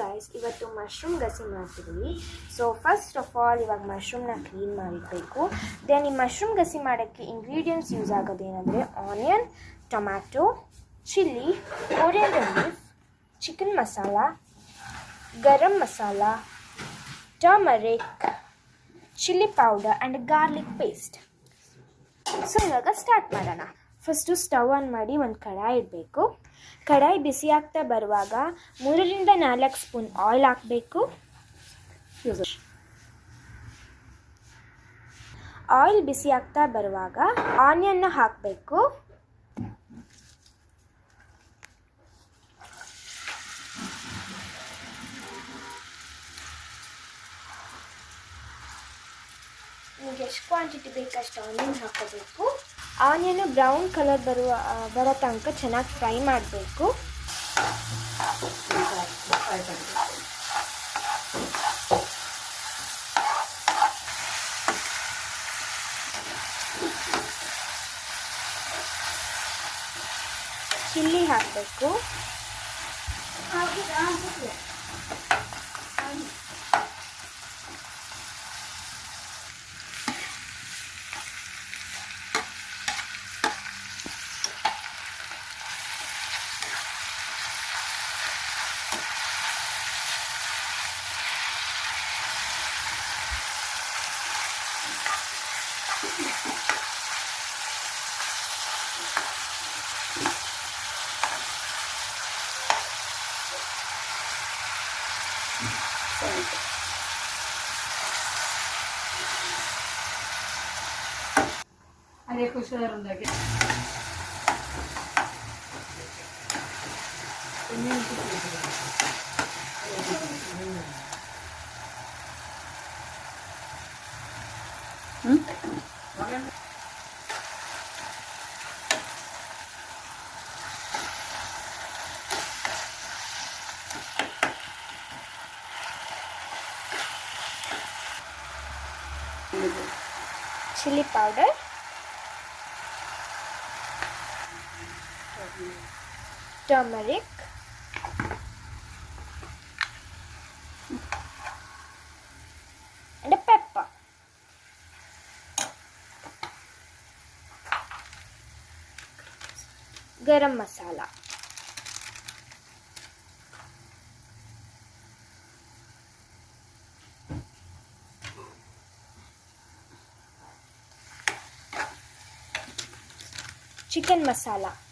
Guys, ಇವತ್ತು mushroom ಗಸಿ ಮಾಡ್ತಿದ್ದೀವಿ. ಸೊ ಫಸ್ಟ್ ಆಫ್ ಆಲ್ ಇವಾಗ ಮಶ್ರೂಮ್ನ ಕ್ಲೀನ್ ಮಾಡಿರಬೇಕು. ದೆನ್ ಈ ಮಶ್ರೂಮ್ ಗಸಿ ಮಾಡೋಕ್ಕೆ ಇಂಗ್ರೀಡಿಯೆಂಟ್ಸ್ ಯೂಸ್ ಆಗೋದೇನೆಂದರೆ onion, tomato, chilli, coriander leaf, chicken masala, garam masala, turmeric, chilli powder and garlic paste. So ಇವಾಗ ಸ್ಟಾರ್ಟ್ ಮಾಡೋಣ. ಫಸ್ಟು ಸ್ಟವ್ ಆನ್ ಮಾಡಿ ಒಂದು ಕಡಾಯಿ ಇಡಬೇಕು. ಕಡಾಯಿ ಬಿಸಿ ಆಗ್ತಾ ಬರುವಾಗ 3-4 ಸ್ಪೂನ್ ಆಯಿಲ್ ಹಾಕಬೇಕು. ಆಯಿಲ್ ಬಿಸಿ ಆಗ್ತಾ ಬರುವಾಗ ಆನಿಯನ್ನ ಹಾಕಬೇಕು. ನಿಮಗೆ ಎಷ್ಟು ಕ್ವಾಂಟಿಟಿ ಬೇಕಷ್ಟು ಆನಿಯನ್ ಹಾಕೋಬೇಕು. ಆನಿಯನ್ನು ಬ್ರೌನ್ ಕಲರ್ ಬರೋ ತನಕ ಚೆನ್ನಾಗಿ ಫ್ರೈ ಮಾಡಬೇಕು. ಚಿಲ್ಲಿ ಹಾಕಬೇಕು. అదే కుషారుందాకే chilli powder, turmeric, and pepper. Garam masala. Chicken masala.